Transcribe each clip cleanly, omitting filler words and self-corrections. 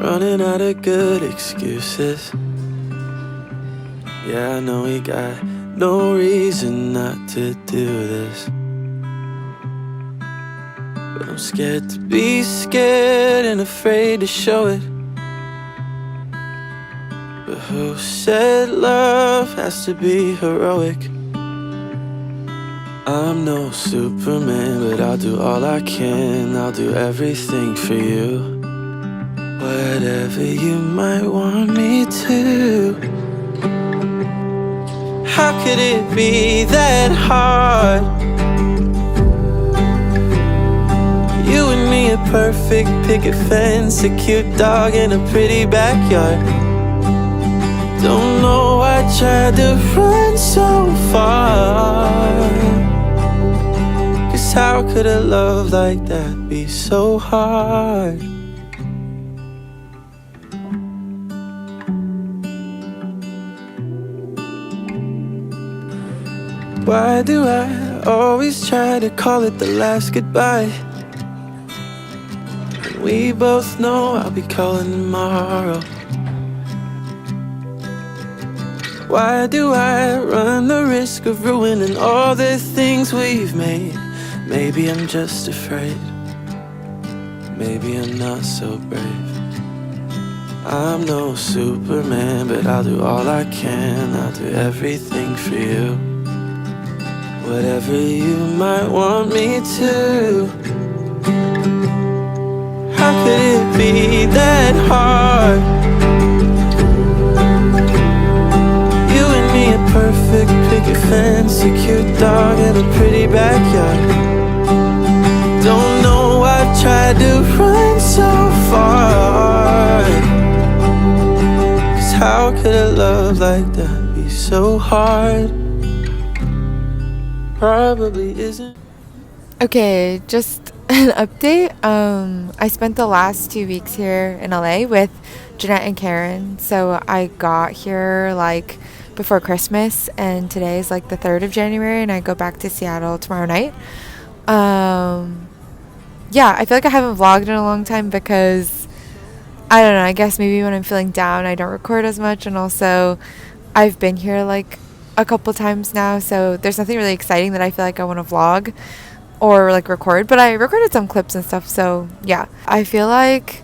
Running out of good excuses. Yeah, I know we got no reason not to do this, but I'm scared to be scared and afraid to show it. But who said love has to be heroic? I'm no Superman, but I'll do all I can. I'll do everything for you, whatever you might want me to. How could it be that hard? You and me, a perfect picket fence, a cute dog in a pretty backyard. Don't know I tried to run so far, 'cause how could a love like that be so hard? Why do I always try to call it the last goodbye? And we both know I'll be calling tomorrow. Why do I run the risk of ruining all the things we've made? Maybe I'm just afraid. Maybe I'm not so brave. I'm no Superman, but I'll do all I can. I'll do everything for you, whatever you might want me to. How could it be that hard? You and me, a perfect picket fence, a cute dog in a pretty backyard. Don't know I've tried to run so far, 'cause how could a love like that be so hard? Probably isn't. Okay, just an update. I spent the last 2 weeks here in LA with Jeanette and Karen. So I got here like before Christmas, and today is like the 3rd of January, and I go back to Seattle tomorrow night. Yeah, I feel like I haven't vlogged in a long time because I don't know, I guess maybe when I'm feeling down I don't record as much, and also I've been here like a couple times now, so there's nothing really exciting that I feel like I want to vlog or like record, but I recorded some clips and stuff. So yeah, I feel like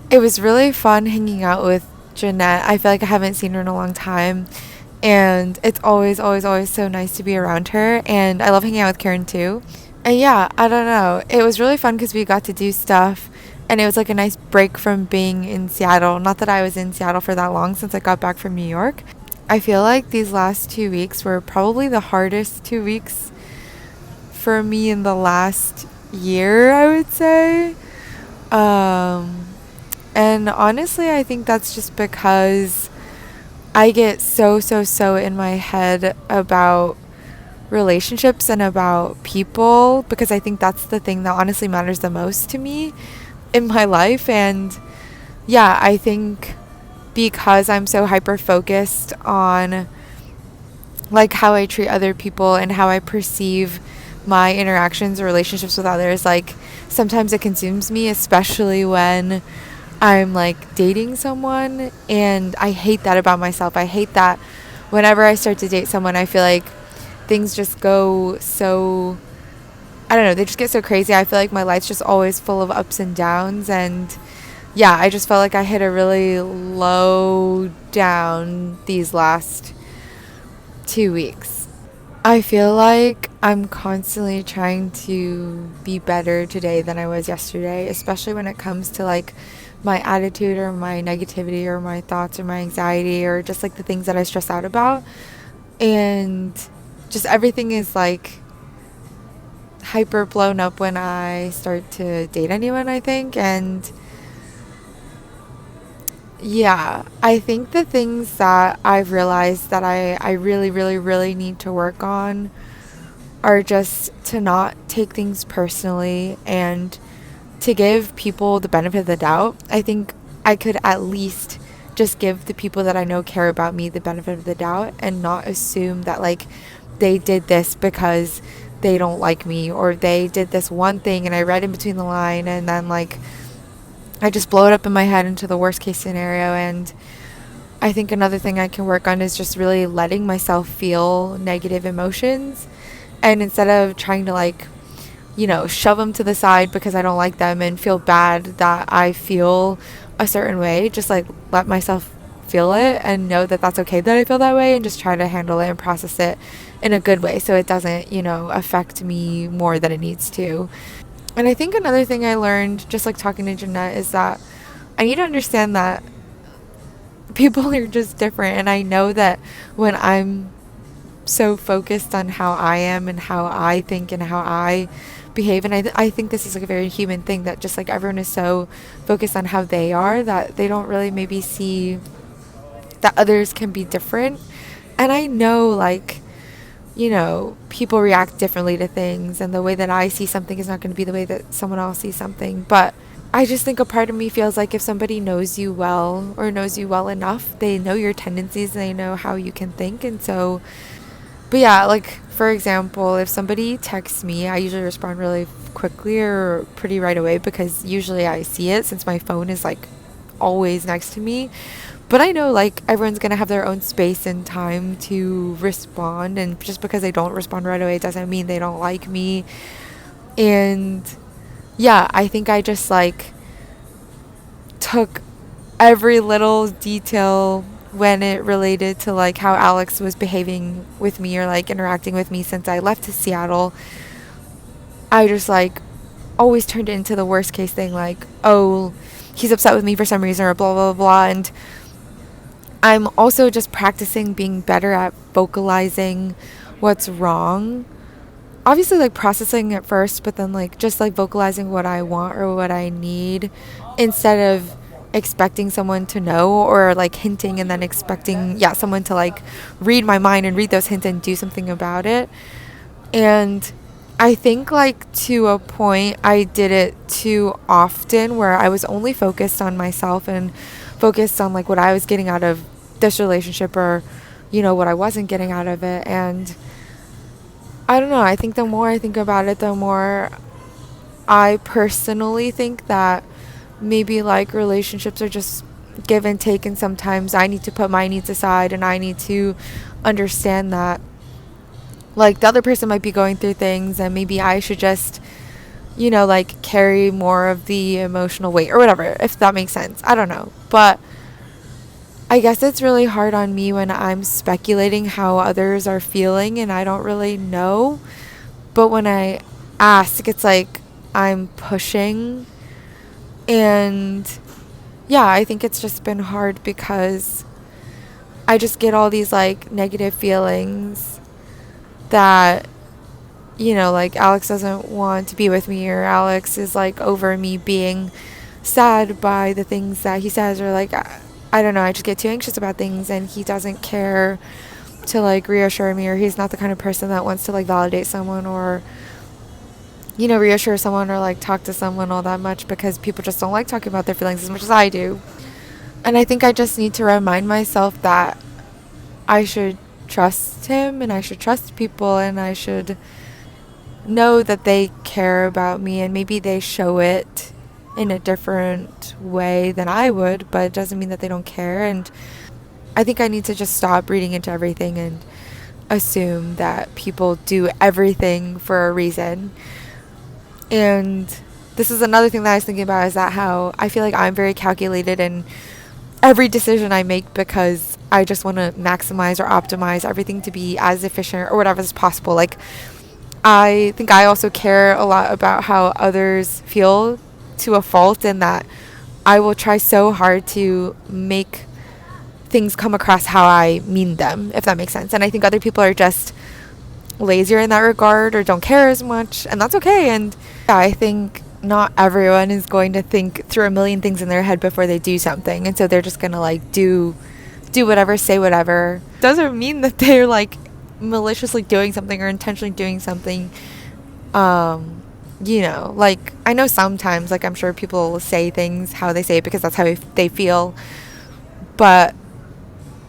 it was really fun hanging out with Jeanette. I feel like I haven't seen her in a long time, and it's always so nice to be around her, and I love hanging out with Karen too. And yeah, I don't know, it was really fun because we got to do stuff, and it was like a nice break from being in Seattle. Not that I was in Seattle for that long since I got back from New York. I feel like these last 2 weeks were probably the hardest 2 weeks for me in the last year, I would say. And honestly, I think that's just because I get so in my head about relationships and about people, because I think that's the thing that honestly matters the most to me in my life. And yeah, I think because I'm so hyper focused on like how I treat other people and how I perceive my interactions or relationships with others, like sometimes it consumes me, especially when I'm like dating someone, and I hate that about myself. I hate that whenever I start to date someone, I feel like things just go so, I don't know, they just get so crazy. I feel like my life's just always full of ups and downs, and yeah, I just felt like I hit a really low down these last 2 weeks. I feel like I'm constantly trying to be better today than I was yesterday, especially when it comes to like my attitude or my negativity or my thoughts or my anxiety or just like the things that I stress out about. And just everything is like hyper blown up when I start to date anyone, I think. And yeah, I think the things that I've realized that I really need to work on are just to not take things personally and to give people the benefit of the doubt. I think I could at least just give the people that I know care about me the benefit of the doubt and not assume that like they did this because they don't like me, or they did this one thing and I read in between the line, and then like I just blow it up in my head into the worst case scenario. And I think another thing I can work on is just really letting myself feel negative emotions, and instead of trying to like, shove them to the side because I don't like them and feel bad that I feel a certain way, just like let myself feel it and know that that's okay that I feel that way, and just try to handle it and process it in a good way so it doesn't, affect me more than it needs to. And I think another thing I learned just like talking to Jeanette is that I need to understand that people are just different. And I know that when I'm so focused on how I am and how I think and how I behave, and I think this is like a very human thing, that just like everyone is so focused on how they are that they don't really maybe see that others can be different. And I know like, people react differently to things, and the way that I see something is not going to be the way that someone else sees something. But I just think a part of me feels like if somebody knows you well, or knows you well enough, they know your tendencies and they know how you can think. And so, but yeah, like for example, if somebody texts me, I usually respond really quickly or pretty right away, because usually I see it since my phone is like always next to me. But I know like everyone's going to have their own space and time to respond, and just because they don't respond right away doesn't mean they don't like me. And yeah, I think I just like took every little detail when it related to like how Alex was behaving with me or like interacting with me since I left to Seattle. I just like always turned it into the worst case thing, like, oh, he's upset with me for some reason, or blah blah blah. And I'm also just practicing being better at vocalizing what's wrong. Obviously like processing it first, but then like just like vocalizing what I want or what I need, instead of expecting someone to know, or like hinting and then expecting someone to like read my mind and read those hints and do something about it. And I think like to a point I did it too often, where I was only focused on myself and focused on like what I was getting out of this relationship, or what I wasn't getting out of it. And I don't know, I think the more I think about it, the more I personally think that maybe like relationships are just give and take, and sometimes I need to put my needs aside, and I need to understand that like the other person might be going through things, and maybe I should just like carry more of the emotional weight or whatever, if that makes sense. I don't know, but I guess it's really hard on me when I'm speculating how others are feeling and I don't really know. But when I ask, it's like I'm pushing. And yeah, I think it's just been hard because I just get all these like negative feelings that, like Alex doesn't want to be with me, or Alex is like over me being sad by the things that he says, or like I don't know, I just get too anxious about things, and he doesn't care to like reassure me, or he's not the kind of person that wants to like validate someone, or reassure someone, or like talk to someone all that much, because people just don't like talking about their feelings as much as I do. And I think I just need to remind myself that I should trust him, and I should trust people, and I should know that they care about me, and maybe they show it in a different way than I would, but it doesn't mean that they don't care. And I think I need to just stop reading into everything and assume that people do everything for a reason. And this is another thing that I was thinking about, is that how I feel like I'm very calculated in every decision I make, because I just want to maximize or optimize everything to be as efficient or whatever is possible. Like, I think I also care a lot about how others feel to a fault, and that I will try so hard to make things come across how I mean them, if that makes sense. And I think other people are just lazier in that regard, or don't care as much, and that's okay. And yeah, I think not everyone is going to think through a million things in their head before they do something, and so they're just gonna like do whatever, say whatever. Doesn't mean that they're like maliciously doing something or intentionally doing something. Like I know sometimes, like I'm sure people will say things how they say it because that's how they feel, but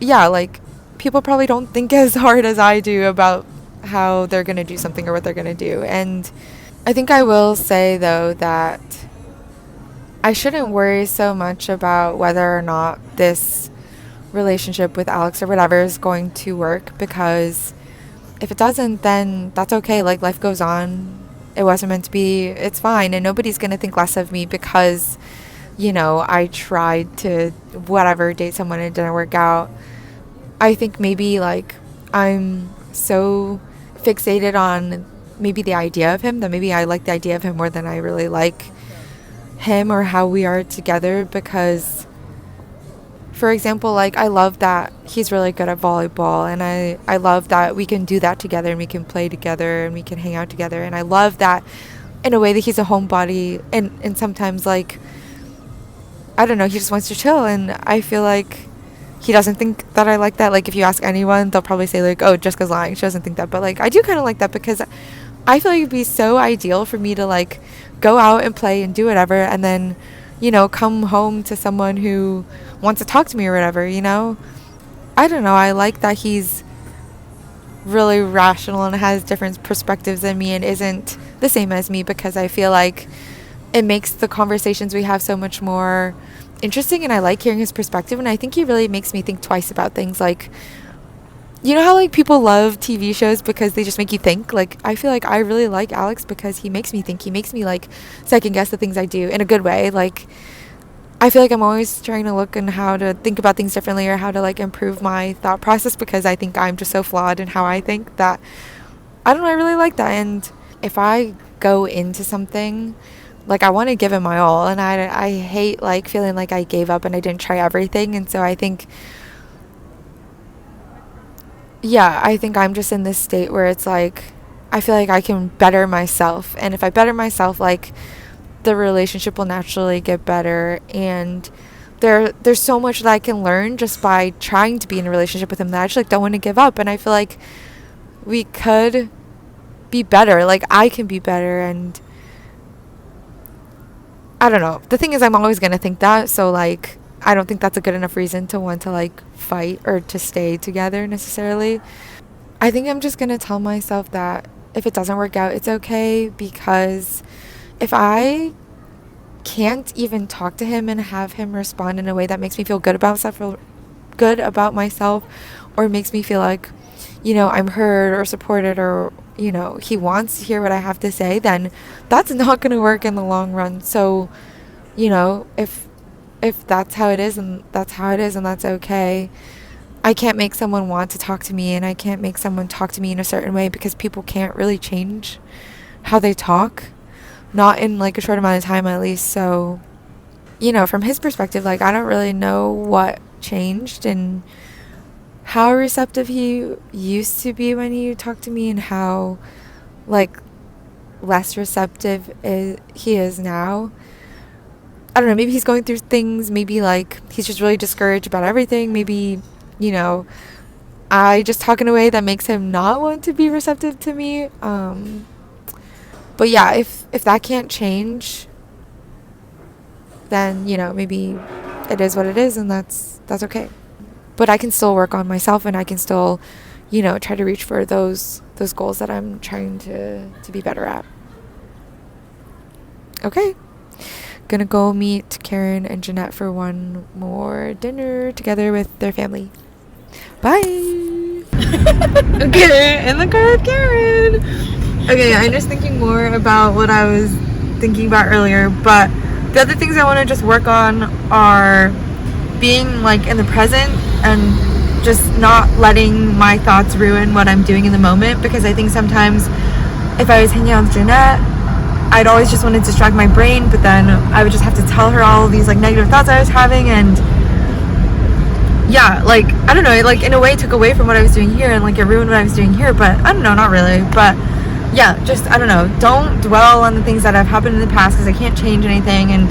yeah, like people probably don't think as hard as I do about how they're going to do something or what they're going to do. And I think I will say, though, that I shouldn't worry so much about whether or not this relationship with Alex or whatever is going to work, because if it doesn't, then that's okay. Like, life goes on. It wasn't meant to be. It's fine. And nobody's going to think less of me because, you know, I tried to whatever date someone and it didn't work out. I think maybe, like, I'm so fixated on maybe the idea of him that maybe I like the idea of him more than I really like him or how we are together. Because, for example, like, I love that he's really good at volleyball, and I love that we can do that together and we can play together and we can hang out together. And I love that in a way that he's a homebody, and sometimes, like, I don't know, he just wants to chill, and I feel like he doesn't think that I like that. Like, if you ask anyone, they'll probably say, like, oh, Jessica's lying, she doesn't think that. But, like, I do kind of like that, because I feel like it'd be so ideal for me to, like, go out and play and do whatever, and then, you know, come home to someone who wants to talk to me or whatever, you know? I don't know, I like that he's really rational and has different perspectives than me and isn't the same as me, because I feel like it makes the conversations we have so much more interesting, and I like hearing his perspective. And I think he really makes me think twice about things. Like, you know how, like, people love TV shows because they just make you think? Like, I feel like I really like Alex because he makes me think. He makes me, like, second guess the things I do in a good way. Like, I feel like I'm always trying to look and how to think about things differently, or how to, like, improve my thought process, because I think I'm just so flawed in how I think that, I don't know, I really like that. And if I go into something, like, I want to give it my all, and I hate, like, feeling like I gave up and I didn't try everything. And so I think, yeah, I think I'm just in this state where it's like, I feel like I can better myself, and if I better myself, like, the relationship will naturally get better. And there's so much that I can learn just by trying to be in a relationship with him, that I actually, like, don't want to give up. And I feel like we could be better, like, I can be better. And I don't know, the thing is, I'm always gonna think that, so, like, I don't think that's a good enough reason to want to, like, fight or to stay together necessarily. I think I'm just gonna tell myself that if it doesn't work out, it's okay, because if I can't even talk to him and have him respond in a way that makes me feel good about myself, or makes me feel like, you know, I'm heard or supported, or, you know, he wants to hear what I have to say, then that's not going to work in the long run. So, you know, if that's how it is, and that's how it is, and that's okay. I can't make someone want to talk to me, and I can't make someone talk to me in a certain way, because people can't really change how they talk, not in, like, a short amount of time, at least. So, you know, from his perspective, like, I don't really know what changed and how receptive he used to be when he talked to me, and how, like, less receptive he is now. I don't know, maybe he's going through things, maybe, like, he's just really discouraged about everything. Maybe, you know, I just talk in a way that makes him not want to be receptive to me. But yeah, if that can't change, then, you know, maybe it is what it is, and that's okay. But I can still work on myself, and I can still, you know, try to reach for those goals that I'm trying to be better at. Okay. Gonna go meet Karen and Jeanette for one more dinner together with their family. Bye. Okay, in the car with Karen. Okay, I'm just thinking more about what I was thinking about earlier, but the other things I want to just work on are being, like, in the present, and just not letting my thoughts ruin what I'm doing in the moment. Because I think sometimes if I was hanging out with Jeanette, I'd always just want to distract my brain, but then I would just have to tell her all these, like, negative thoughts I was having. And yeah, like, I don't know, it, like, in a way took away from what I was doing here, and, like, it ruined what I was doing here. But I don't know, not really. But yeah, just, I don't know, don't dwell on the things that have happened in the past, because I can't change anything. And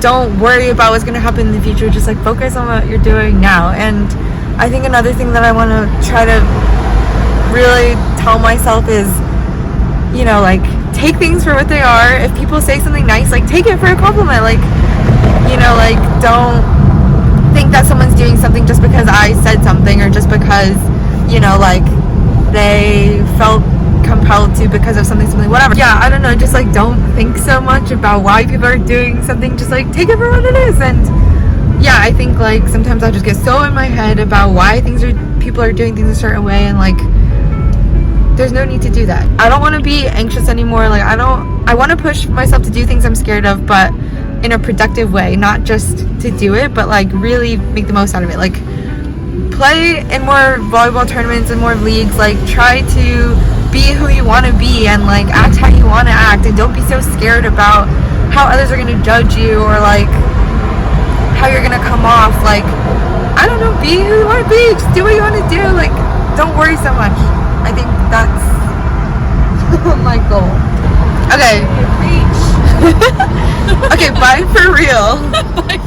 don't worry about what's going to happen in the future. Just, like, focus on what you're doing now. And I think another thing that I want to try to really tell myself is, you know, like, take things for what they are. If people say something nice, like, take it for a compliment. Like, you know, like, don't think that someone's doing something just because I said something, or just because, you know, like, they felt compelled to because of something, whatever. Yeah, I don't know, just like don't think so much about why people are doing something, just like take it for what it is. And yeah, I think like sometimes I just get so in my head about why people are doing things a certain way, and like there's no need to do that. I don't want to be anxious anymore. Like I want to push myself to do things I'm scared of, but in a productive way, not just to do it, but like really make the most out of it. Like play in more volleyball tournaments and more leagues. Like try to be who you want to be and like act how you want to act, and don't be so scared about how others are going to judge you or like how you're going to come off. Like I don't know, be who you want to be. Just do what you want to do. Like don't worry so much. I think that's my goal. Okay. Okay, bye for real. Like,